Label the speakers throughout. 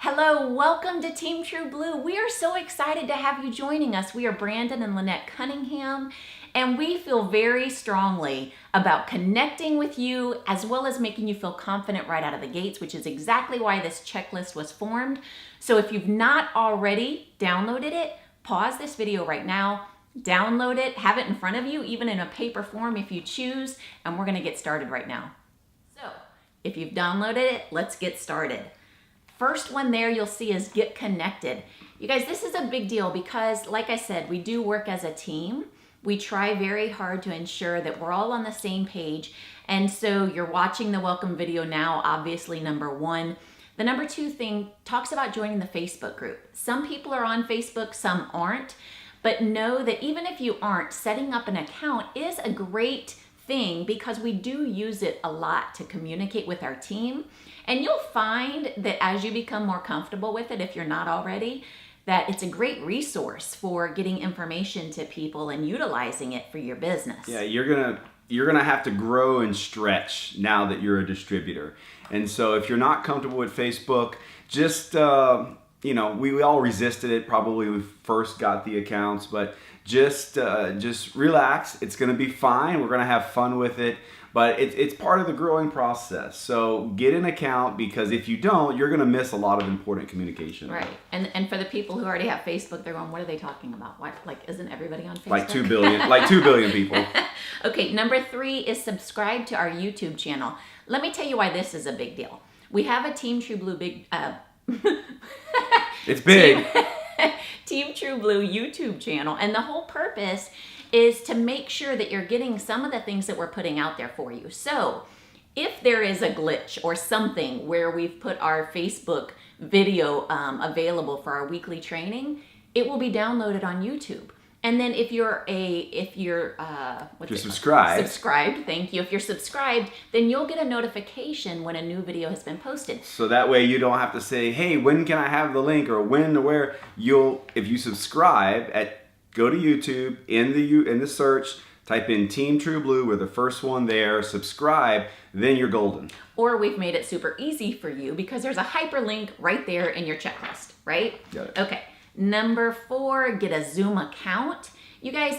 Speaker 1: Hello, welcome to Team True Blue. We are so excited to have you joining us. We are Brandon and Lynette Cunningham, and we feel very strongly about connecting with you as well as making you feel confident right out of the gates, which is exactly why this checklist was formed. So if you've not already downloaded it, pause this video right now, download it, have it in front of you, even in a paper form if you choose, and we're gonna get started right now. So if you've downloaded it, let's get started. First one there you'll see is get connected. You guys, this is a big deal because, like I said, we do work as a team. We try very hard to ensure that we're all on the same page. And so you're watching the welcome video now, obviously number one. The number two thing talks about joining the Facebook group. Some people are on Facebook, some aren't. But know that even if you aren't, setting up an account is a great thing because we do use it a lot to communicate with our team. And you'll find that as you become more comfortable with it, if you're not already, that it's a great resource for getting information to people and utilizing it for your business.
Speaker 2: Yeah, you're gonna have to grow and stretch now that you're a distributor. And so if you're not comfortable with Facebook, just we all resisted it probably when we first got the accounts, but just relax. It's gonna be fine. We're gonna have fun with it. But it's part of the growing process. So get an account because if you don't, you're going to miss a lot of important communication.
Speaker 1: Right. And for the people who already have Facebook, they're going, what are they talking about? What, isn't everybody on Facebook?
Speaker 2: Like 2 billion people.
Speaker 1: Okay, number 3 is subscribe to our YouTube channel. Let me tell you why this is a big deal. We have a Team True Blue
Speaker 2: It's big.
Speaker 1: Team True Blue YouTube channel. And the whole purpose is to make sure that you're getting some of the things that we're putting out there for you. So if there is a glitch or something where we've put our Facebook video available for our weekly training, it will be downloaded on YouTube. And then if you're subscribed, thank you. If you're subscribed, then you'll get a notification when a new video has been posted.
Speaker 2: So that way you don't have to say, hey, when can I have the link or when or where? If you subscribe go to YouTube, in the search, type in Team True Blue, we're the first one there, subscribe, then you're golden.
Speaker 1: Or we've made it super easy for you because there's a hyperlink right there in your checklist, right?
Speaker 2: Got it.
Speaker 1: Okay, number 4, get a Zoom account. You guys,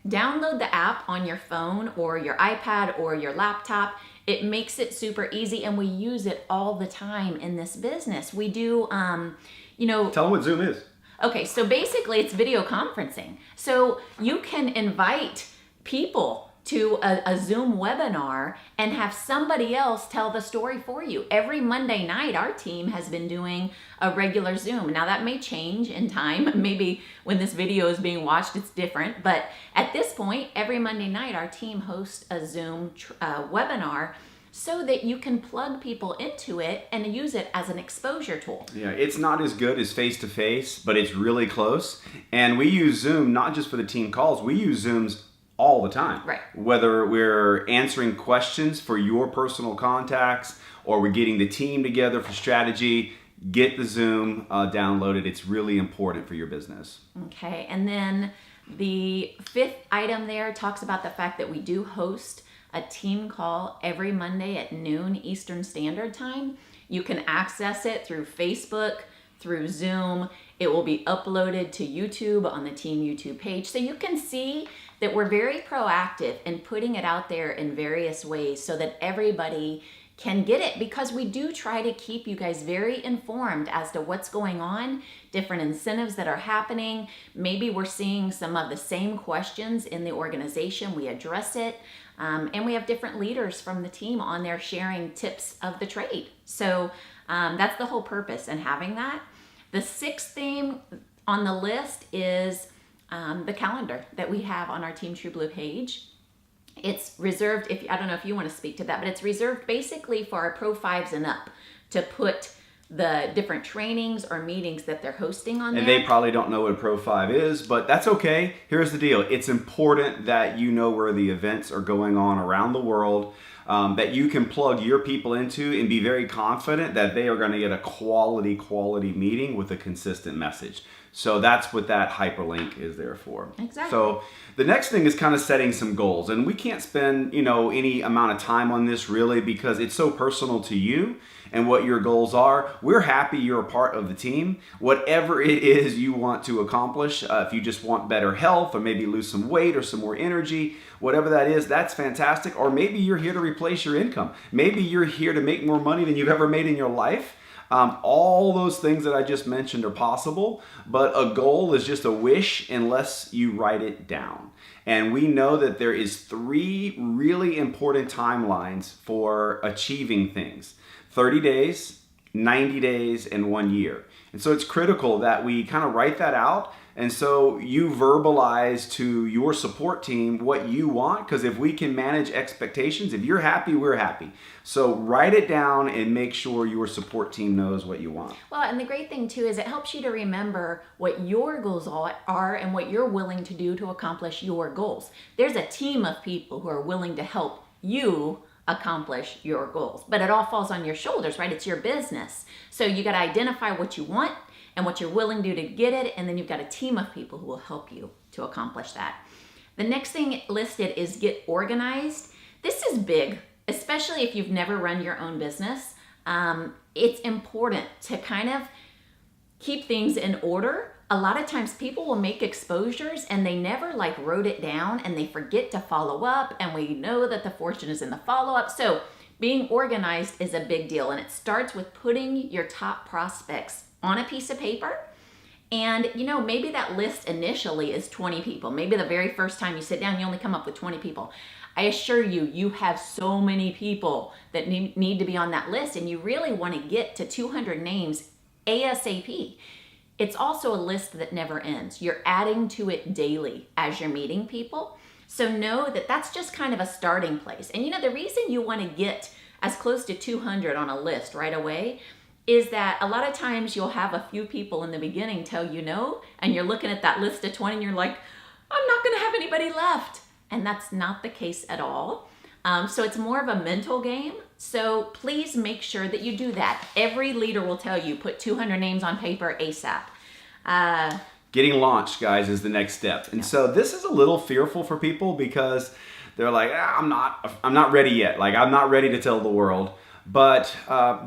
Speaker 1: download the app on your phone or your iPad or your laptop. It makes it super easy and we use it all the time in this business. We do,
Speaker 2: Tell them what Zoom is.
Speaker 1: Okay, so basically it's video conferencing. So you can invite people to a Zoom webinar and have somebody else tell the story for you. Every Monday night, our team has been doing a regular Zoom. Now that may change in time. Maybe when this video is being watched, it's different. But at this point, every Monday night, our team hosts a Zoom webinar so that you can plug people into it and use it as an exposure tool.
Speaker 2: Yeah, it's not as good as face-to-face, but it's really close. And we use Zoom not just for the team calls, we use Zooms all the time.
Speaker 1: Right.
Speaker 2: Whether we're answering questions for your personal contacts or we're getting the team together for strategy, get the Zoom downloaded. It's really important for your business.
Speaker 1: Okay, and then the 5th item there talks about the fact that we do host a team call every Monday at noon Eastern Standard Time. You can access it through Facebook, through Zoom. It will be uploaded to YouTube on the team YouTube page. So you can see that we're very proactive in putting it out there in various ways so that everybody can get it, because we do try to keep you guys very informed as to what's going on, different incentives that are happening. Maybe we're seeing some of the same questions in the organization. We address it. And we have different leaders from the team on there sharing tips of the trade. So that's the whole purpose in having that. The 6th thing on the list is the calendar that we have on our Team True Blue page. It's reserved, I don't know if you want to speak to that, but it's reserved basically for our Pro 5s and up to put the different trainings or meetings that they're hosting on there.
Speaker 2: And they probably don't know what a Pro 5 is, but that's okay. Here's the deal. It's important that you know where the events are going on around the world, that you can plug your people into and be very confident that they are going to get a quality meeting with a consistent message. So that's what that hyperlink is there for.
Speaker 1: Exactly.
Speaker 2: So the next thing is kind of setting some goals. And we can't spend, any amount of time on this really because it's so personal to you. and what your goals are. We're happy you're a part of the team. Whatever it is you want to accomplish, if you just want better health or maybe lose some weight or some more energy, whatever that is, that's fantastic. Or maybe you're here to replace your income. Maybe you're here to make more money than you've ever made in your life. All those things that I just mentioned are possible, but a goal is just a wish unless you write it down. And we know that there is 3 really important timelines for achieving things: 30 days, 90 days, and 1 year. And so it's critical that we kind of write that out. And so you verbalize to your support team what you want, because if we can manage expectations, if you're happy, we're happy. So write it down and make sure your support team knows what you want.
Speaker 1: Well, and the great thing too is it helps you to remember what your goals are and what you're willing to do to accomplish your goals. There's a team of people who are willing to help you accomplish your goals, but it all falls on your shoulders, right? It's your business. So you got to identify what you want and what you're willing to do to get it, and then you've got a team of people who will help you to accomplish that. The next thing listed is get organized. This is big, especially if you've never run your own business. It's important to kind of keep things in order. A lot of times people will make exposures and they never wrote it down, and they forget to follow up, and we know that the fortune is in the follow-up. So being organized is a big deal, and it starts with putting your top prospects on a piece of paper. And maybe that list initially is 20 people. Maybe the very first time you sit down, you only come up with 20 people. I assure you, you have so many people that need to be on that list, and you really want to get to 200 names ASAP. It's also a list that never ends. You're adding to it daily as you're meeting people. So know that that's just kind of a starting place. And the reason you want to get as close to 200 on a list right away is that a lot of times you'll have a few people in the beginning tell you no, and you're looking at that list of 20 and you're like, I'm not going to have anybody left. And that's not the case at all. So it's more of a mental game. So please make sure that you do that. Every leader will tell you, put 200 names on paper ASAP.
Speaker 2: Getting launched, guys, is the next step. And so this is a little fearful for people because they're like, I'm not ready yet. I'm not ready to tell the world. But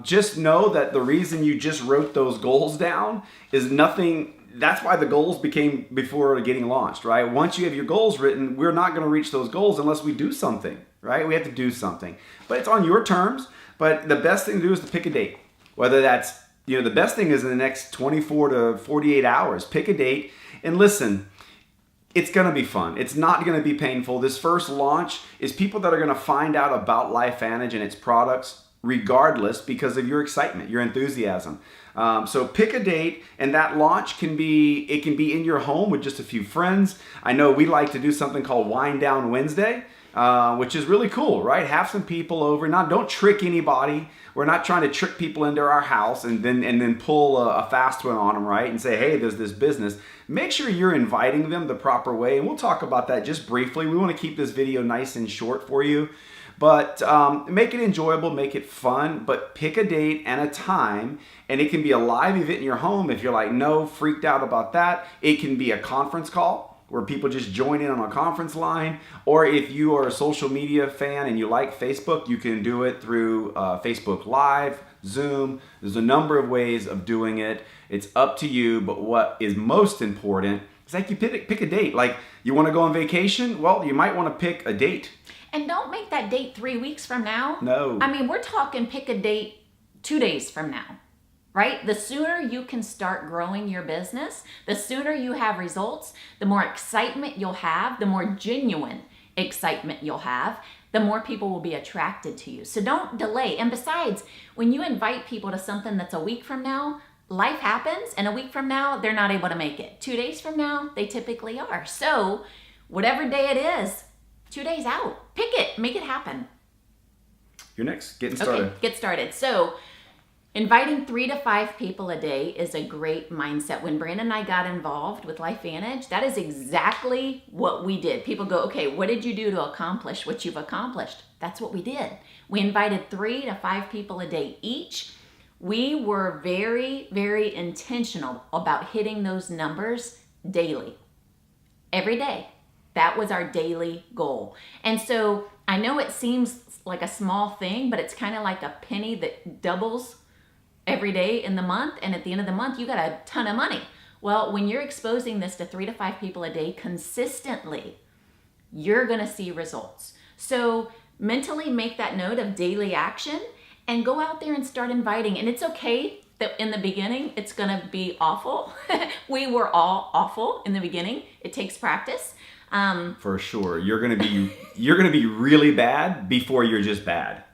Speaker 2: just know that the reason you just wrote those goals down is nothing. That's why the goals became before getting launched, right? Once you have your goals written, we're not going to reach those goals unless we do something, right? We have to do something. But it's on your terms. But the best thing to do is to pick a date. Whether that's, the best thing is in the next 24 to 48 hours. Pick a date and listen. It's going to be fun. It's not going to be painful. This first launch is people that are going to find out about LifeVantage and its products regardless because of your excitement, your enthusiasm. So pick a date, and that launch can be in your home with just a few friends. I know we like to do something called Wind Down Wednesday, which is really cool, right? Have some people over. Now, don't trick anybody. We're not trying to trick people into our house and then pull a fast one on them, right? And say, hey, there's this business. Make sure you're inviting them the proper way, and we'll talk about that just briefly. We want to keep this video nice and short for you. But make it enjoyable, make it fun, but pick a date and a time, and it can be a live event in your home if you're freaked out about that. It can be a conference call where people just join in on a conference line, or if you are a social media fan and you like Facebook, you can do it through Facebook Live, Zoom. There's a number of ways of doing it. It's up to you, but what is most important is you pick a date. You want to go on vacation? Well, you might want to pick a date.
Speaker 1: And don't make that date 3 weeks from now.
Speaker 2: No.
Speaker 1: I mean, we're talking pick a date 2 days from now, right? The sooner you can start growing your business, the sooner you have results, the more excitement you'll have, the more genuine excitement you'll have, the more people will be attracted to you. So don't delay. And besides, when you invite people to something that's a week from now, life happens, and a week from now, they're not able to make it. 2 days from now, they typically are. So whatever day it is, 2 days out, pick it, make it happen.
Speaker 2: You're next, getting started.
Speaker 1: Okay, get started. So inviting 3 to 5 people a day is a great mindset. When Brandon and I got involved with LifeVantage, that is exactly what we did. People go, okay, what did you do to accomplish what you've accomplished? That's what we did. We invited 3 to 5 people a day each. We were very, very intentional about hitting those numbers daily, every day. That was our daily goal. And so I know it seems like a small thing, but it's kind of like a penny that doubles every day in the month, and at the end of the month, you got a ton of money. Well, when you're exposing this to 3 to 5 people a day consistently, you're going to see results. So mentally make that note of daily action and go out there and start inviting. And it's okay that in the beginning, it's going to be awful. We were all awful in the beginning. It takes practice.
Speaker 2: For sure. You're going to be really bad before you're just bad,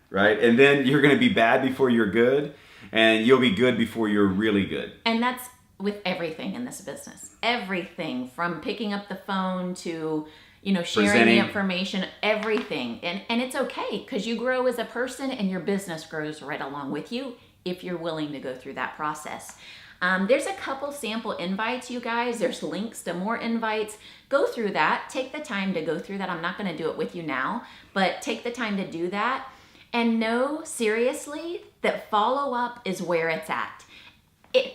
Speaker 2: right? And then you're going to be bad before you're good, and you'll be good before you're really good.
Speaker 1: And that's with everything in this business. Everything from picking up the phone to, sharing
Speaker 2: Presenting.
Speaker 1: the information, everything. And it's okay because you grow as a person and your business grows right along with you if you're willing to go through that process. There's a couple sample invites, you guys. There's links to more invites. Go through that. Take the time to go through that. I'm not going to do it with you now, but take the time to do that. And know seriously that follow-up is where it's at.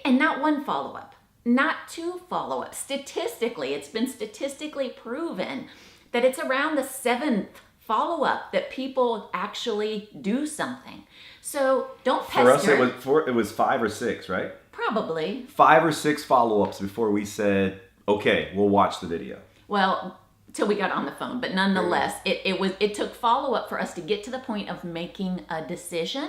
Speaker 1: And not one follow-up, not 2 follow-ups. Statistically, it's been statistically proven that it's around the 7th follow-up that people actually do something. So don't pester.
Speaker 2: For us, it was 5 or 6, right?
Speaker 1: Probably.
Speaker 2: 5 or 6 follow-ups before we said, okay, we'll watch the video.
Speaker 1: Well, till we got on the phone, but nonetheless, it took follow-up for us to get to the point of making a decision,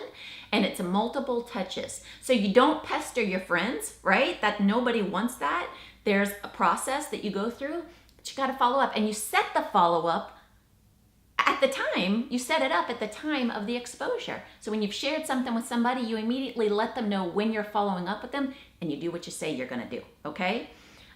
Speaker 1: and it's multiple touches. So you don't pester your friends, right? That nobody wants that. There's a process that you go through, but you got to follow up, and you set the follow-up at the time. You set it up at the time of the exposure. So when you've shared something with somebody, you immediately let them know when you're following up with them, and you do what you say you're going to do. Okay.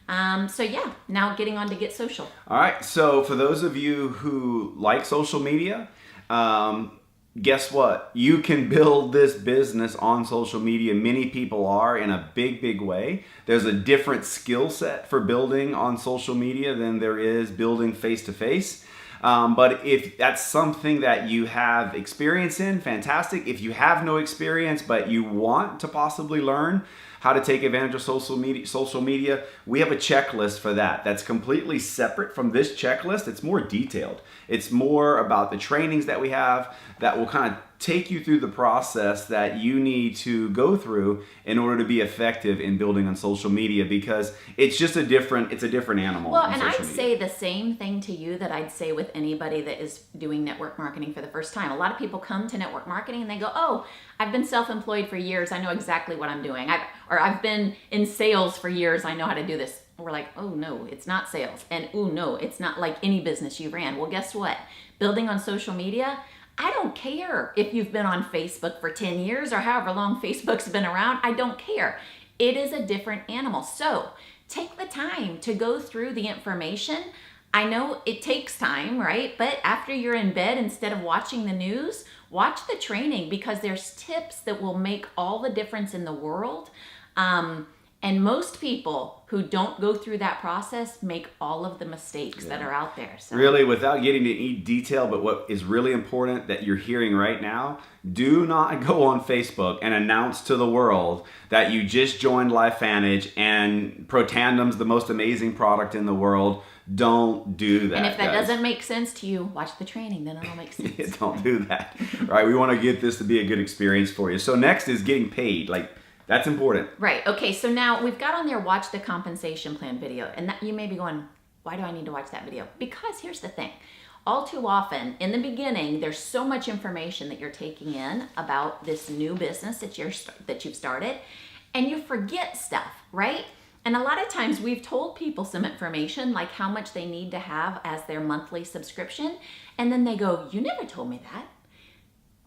Speaker 1: So yeah, now getting on to Get Social.
Speaker 2: All right. So for those of you who like social media, guess what? You can build this business on social media. Many people are in a big, big way. There's a different skill set for building on social media than there is building face-to-face. But if that's something that you have experience in, fantastic. If you have no experience, but you want to possibly learn how to take advantage of social media, we have a checklist for that. That's completely separate from this checklist. It's more detailed. It's more about the trainings that we have that will kind of take you through the process that you need to go through in order to be effective in building on social media, because it's just a different animal.
Speaker 1: Well, and I'd say the same thing to you that I'd say with anybody that is doing network marketing for the first time. A lot of people come to network marketing and they go, oh, I've been self-employed for years. I know exactly what I'm doing. I've been in sales for years. I know how to do this. We're like, oh no, it's not sales. And oh no, it's not like any business you ran. Well, guess what? Building on social media, I don't care if you've been on Facebook for 10 years or however long Facebook's been around. I don't care. It is a different animal. So take the time to go through the information. I know it takes time, right? But after you're in bed, instead of watching the news, watch the training, because there's tips that will make all the difference in the world. And most people who don't go through that process make all of the mistakes that are out there. So.
Speaker 2: Really, without getting into any detail, but what is really important that you're hearing right now, do not go on Facebook and announce to the world that you just joined LifeVantage and Protandem's the most amazing product in the world. Don't do that.
Speaker 1: And if that
Speaker 2: guys.
Speaker 1: doesn't make sense to you, watch the training, then it'll make sense.
Speaker 2: Don't do that. Right? We want to get this to be a good experience for you. So next is getting paid. That's important.
Speaker 1: Right. Okay. So now we've got on there, watch the compensation plan video. And that, you may be going, why do I need to watch that video? Because here's the thing. All too often in the beginning, there's so much information that you're taking in about this new business that you've started, and you forget stuff, right? And a lot of times we've told people some information, like how much they need to have as their monthly subscription. And then they go, you never told me that.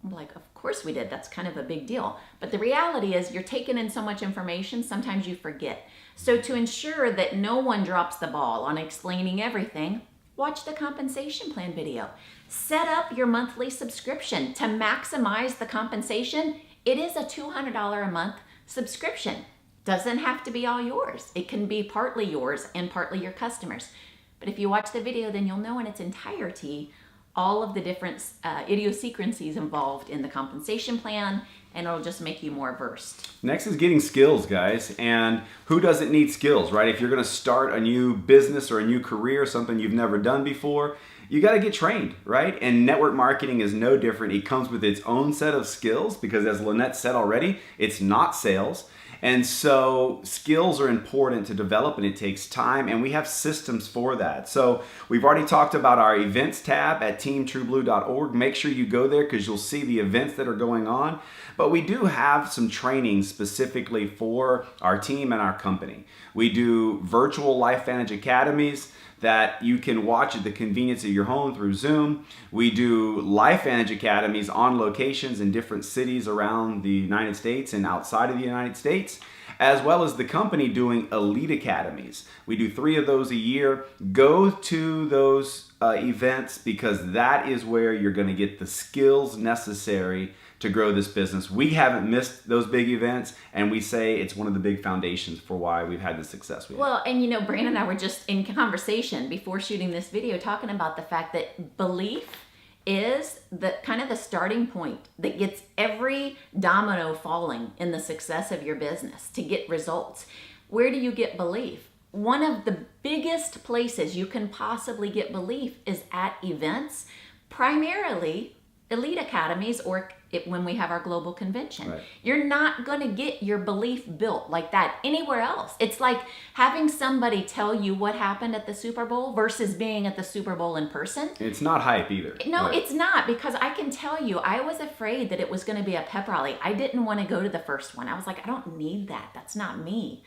Speaker 1: I'm like, of course we did. That's kind of a big deal. But the reality is you're taking in so much information, sometimes you forget. So to ensure that no one drops the ball on explaining everything, watch the compensation plan video. Set up your monthly subscription to maximize the compensation. It is a $200 a month subscription. Doesn't have to be all yours. It can be partly yours and partly your customers. But if you watch the video, then you'll know in its entirety all of the different idiosyncrasies involved in the compensation plan, and it'll just make you more versed.
Speaker 2: Next is getting skills, guys. And who doesn't need skills, right? If you're going to start a new business or a new career, something you've never done before, you got to get trained, right? And network marketing is no different. It comes with its own set of skills because, as Lynette said already, it's not sales. And so skills are important to develop, and it takes time, and we have systems for that. So we've already talked about our events tab at teamtrueblue.org. Make sure you go there because you'll see the events that are going on. But we do have some training specifically for our team and our company. We do virtual LifeVantage academies that you can watch at the convenience of your home through Zoom. We do LifeVantage academies on locations in different cities around the United States and outside of the United States, as well as the company doing Elite Academies. We do 3 of those a year. Go to those events because that is where you're going to get the skills necessary to grow this business. We haven't missed those big events, and we say it's one of the big foundations for why we've had the success we've had.
Speaker 1: Well, and Brandon and I were just in conversation before shooting this video talking about the fact that belief is the kind of the starting point that gets every domino falling in the success of your business to get results. Where do you get belief? One of the biggest places you can possibly get belief is at events, primarily Elite Academies or when we have our global convention.
Speaker 2: Right.
Speaker 1: You're not going to get your belief built like that anywhere else. It's like having somebody tell you what happened at the Super Bowl versus being at the Super Bowl in person.
Speaker 2: It's not hype either.
Speaker 1: No,
Speaker 2: Right.
Speaker 1: It's not, because I can tell you, I was afraid that it was going to be a pep rally. I didn't want to go to the first one. I was like, I don't need that. That's not me.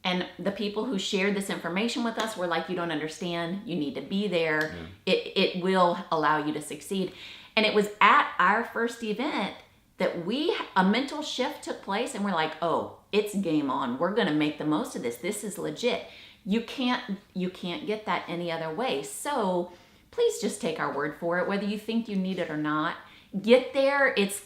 Speaker 1: And the people who shared this information with us were like, you don't understand. You need to be there. Yeah. It will allow you to succeed. And it was at our first event that a mental shift took place, and we're like, oh, it's game on. We're going to make the most of this. This is legit. You can't get that any other way. So please just take our word for it, whether you think you need it or not. Get there. It's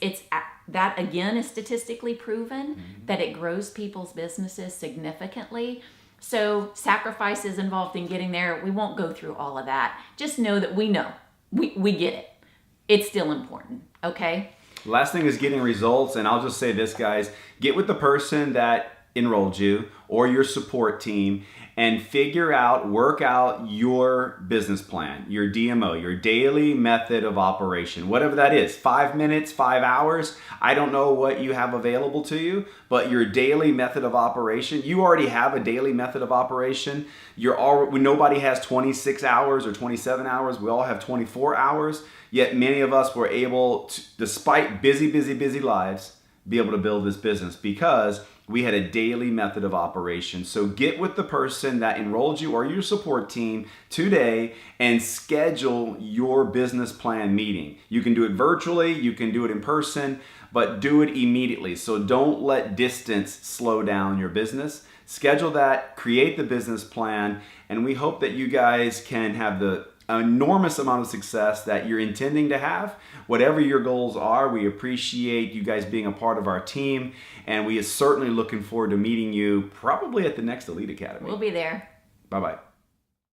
Speaker 1: that again is statistically proven that it grows people's businesses significantly. So sacrifices involved in getting there. We won't go through all of that. Just know that we know. We get it. It's still important, okay?
Speaker 2: Last thing is getting results, and I'll just say this, guys. Get with the person that enrolled you or your support team and work out your business plan, your DMO, your daily method of operation, whatever that is, 5 minutes, 5 hours. I don't know what you have available to you, but your daily method of operation, you already have a daily method of operation. Nobody has 26 hours or 27 hours. We all have 24 hours. Yet many of us were able to, despite busy lives, be able to build this business because we had a daily method of operation. So get with the person that enrolled you or your support team today and schedule your business plan meeting. You can do it virtually, you can do it in person, but do it immediately. So don't let distance slow down your business. Schedule that, create the business plan, and we hope that you guys can have the enormous amount of success that you're intending to have. Whatever your goals are, we appreciate you guys being a part of our team, and we are certainly looking forward to meeting you probably at the next Elite Academy.
Speaker 1: We'll be there.
Speaker 2: Bye-bye.